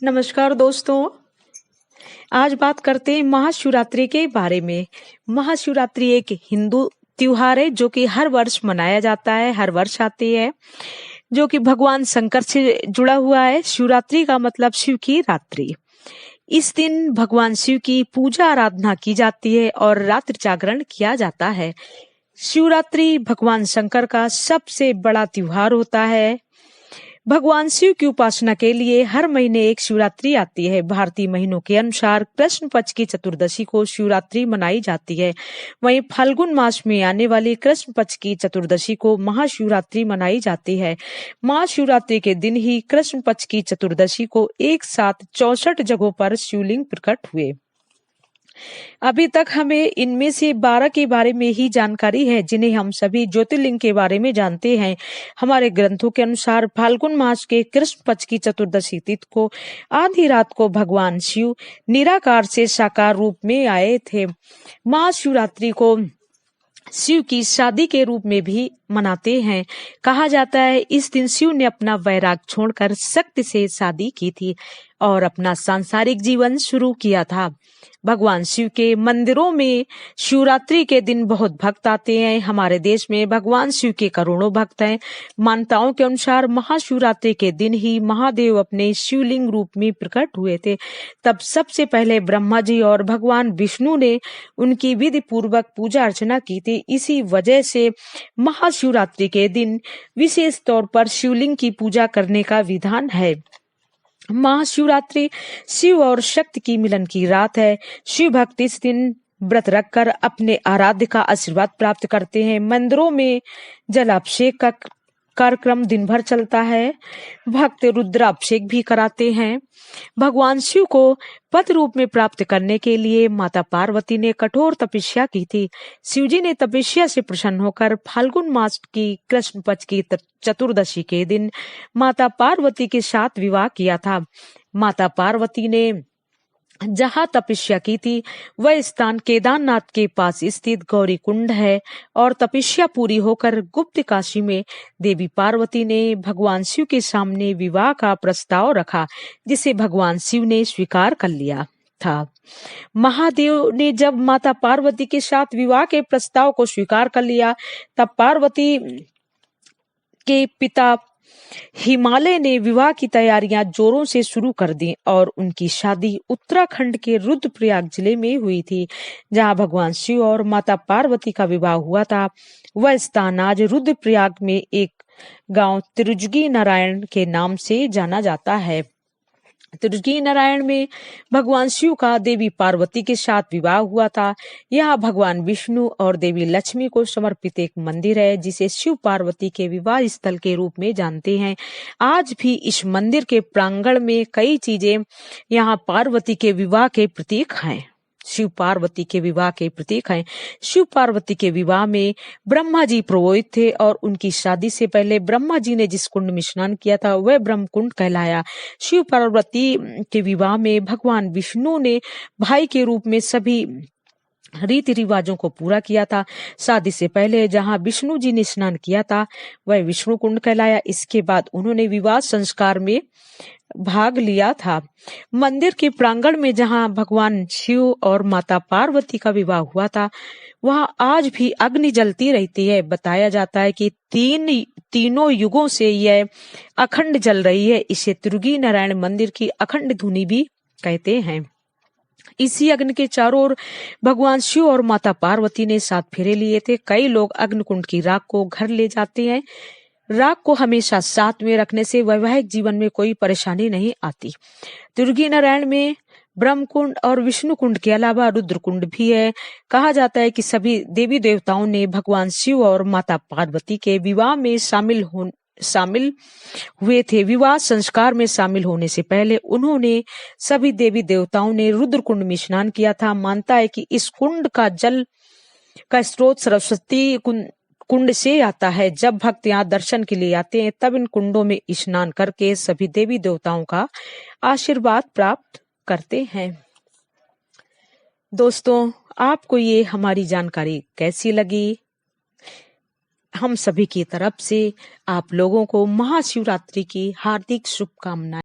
नमस्कार दोस्तों। आज बात करते हैं महाशिवरात्रि के बारे में। महाशिवरात्रि एक हिंदू त्योहार है जो कि हर वर्ष मनाया जाता है, हर वर्ष आती है, जो कि भगवान शंकर से जुड़ा हुआ है। शिवरात्रि का मतलब शिव की रात्रि। इस दिन भगवान शिव की पूजा आराधना की जाती है और रात्रि जागरण किया जाता है। शिवरात्रि भगवान शंकर का सबसे बड़ा त्योहार होता है। भगवान शिव की उपासना के लिए हर महीने एक शिवरात्रि आती है। भारतीय महीनों के अनुसार कृष्ण पक्ष की चतुर्दशी को शिवरात्रि मनाई जाती है। वहीं फाल्गुन मास में आने वाली कृष्ण पक्ष की चतुर्दशी को महाशिवरात्रि मनाई जाती है। महाशिवरात्रि के दिन ही कृष्ण पक्ष की चतुर्दशी को एक साथ 64 जगहों पर शिवलिंग प्रकट हुए। अभी तक हमें इनमें से 12 के बारे में ही जानकारी है, जिन्हें हम सभी ज्योतिर्लिंग के बारे में जानते हैं। हमारे ग्रंथों के अनुसार फाल्गुन मास के कृष्ण पक्ष की चतुर्दशी तिथि को आधी रात को भगवान शिव निराकार से साकार रूप में आए थे। महाशिवरात्रि को शिव की शादी के रूप में भी मनाते हैं। कहा जाता है इस दिन शिव ने अपना वैराग छोड़कर शक्ति से शादी की थी और अपना सांसारिक जीवन शुरू किया था। भगवान शिव के मंदिरों में शिवरात्रि के दिन बहुत भक्त आते हैं। हमारे देश में भगवान शिव के करोड़ों भक्त हैं। मान्यताओं के अनुसार महाशिवरात्रि के दिन ही महादेव अपने शिवलिंग रूप में प्रकट हुए थे। तब सबसे पहले ब्रह्मा जी और भगवान विष्णु ने उनकी विधि पूर्वक पूजा अर्चना की थी। इसी वजह से महाशिवरात्रि के दिन विशेष तौर पर शिवलिंग की पूजा करने का विधान है। महाशिवरात्रि शिव और शक्ति की मिलन की रात है। शिव भक्त इस दिन व्रत रखकर अपने आराध्य का आशीर्वाद प्राप्त करते हैं। मंदिरों में जलाभिषेक का कार्यक्रम दिन भर चलता है। भक्त रुद्राभिषेक भी कराते हैं। भगवान शिव को पति रूप में प्राप्त करने के लिए माता पार्वती ने कठोर तपस्या की थी। शिव जी ने तपस्या से प्रसन्न होकर फाल्गुन मास की कृष्ण पक्ष की चतुर्दशी के दिन माता पार्वती के साथ विवाह किया था। माता पार्वती ने जहाँ तपस्या की थी वह स्थान केदारनाथ के पास स्थित गौरी कुंड है और तपस्या पूरी होकर गुप्त काशी में देवी पार्वती ने भगवान शिव के सामने विवाह का प्रस्ताव रखा, जिसे भगवान शिव ने स्वीकार कर लिया था। महादेव ने जब माता पार्वती के साथ विवाह के प्रस्ताव को स्वीकार कर लिया, तब पार्वती के पिता हिमालय ने विवाह की तैयारियां जोरों से शुरू कर दी और उनकी शादी उत्तराखंड के रुद्रप्रयाग जिले में हुई थी, जहां भगवान शिव और माता पार्वती का विवाह हुआ था। वह स्थान आज रुद्रप्रयाग में एक गांव तिरुजगी नारायण के नाम से जाना जाता है। तिरुजगी नारायण में भगवान शिव का देवी पार्वती के साथ विवाह हुआ था। यह भगवान विष्णु और देवी लक्ष्मी को समर्पित एक मंदिर है, जिसे शिव पार्वती के विवाह स्थल के रूप में जानते हैं। आज भी इस मंदिर के प्रांगण में कई चीजें यहाँ पार्वती के विवाह के प्रतीक हैं। शिव पार्वती के विवाह के प्रतीक हैं। शिव पार्वती के विवाह में ब्रह्मा जी पुरोहित थे और उनकी शादी से पहले ब्रह्मा जी ने जिस कुंड में स्नान किया था वह ब्रह्म कुंड कहलाया। शिव पार्वती के विवाह में भगवान विष्णु ने भाई के रूप में सभी रीति रिवाजों को पूरा किया था। शादी से पहले जहां विष्णु जी ने स्नान किया था वह विष्णु कुंड कहलाया। इसके बाद उन्होंने विवाह संस्कार में भाग लिया था। मंदिर के प्रांगण में जहां भगवान शिव और माता पार्वती का विवाह हुआ था वहां आज भी अग्नि जलती रहती है। बताया जाता है कि तीनों युगों से यह अखंड जल रही है। इसे तिरुगी नारायण मंदिर की अखंड धुनी भी कहते हैं। इसी अग्नि के चारों ओर भगवान शिव और माता पार्वती ने 7 फेरे लिए थे। कई लोग अग्निकुंड की राख को घर ले जाते हैं। राख को हमेशा साथ में रखने से वैवाहिक जीवन में कोई परेशानी नहीं आती। तिरुगी नारायण में ब्रह्म कुंड और विष्णु कुंड के अलावा रुद्र कुंड भी है। कहा जाता है कि सभी देवी देवताओं ने भगवान शिव और माता पार्वती के विवाह में शामिल हुए थे। विवाह संस्कार में शामिल होने से पहले उन्होंने सभी देवी देवताओं ने रुद्र कुंड में स्नान किया था। मानता है कि इस कुंड का जल का स्रोत सरस्वती कुंड से आता है। जब भक्त यहाँ दर्शन के लिए आते हैं तब इन कुंडों में स्नान करके सभी देवी देवताओं का आशीर्वाद प्राप्त करते हैं। दोस्तों, आपको ये हमारी जानकारी कैसी लगी? हम सभी की तरफ से आप लोगों को महाशिवरात्रि की हार्दिक शुभकामनाएं।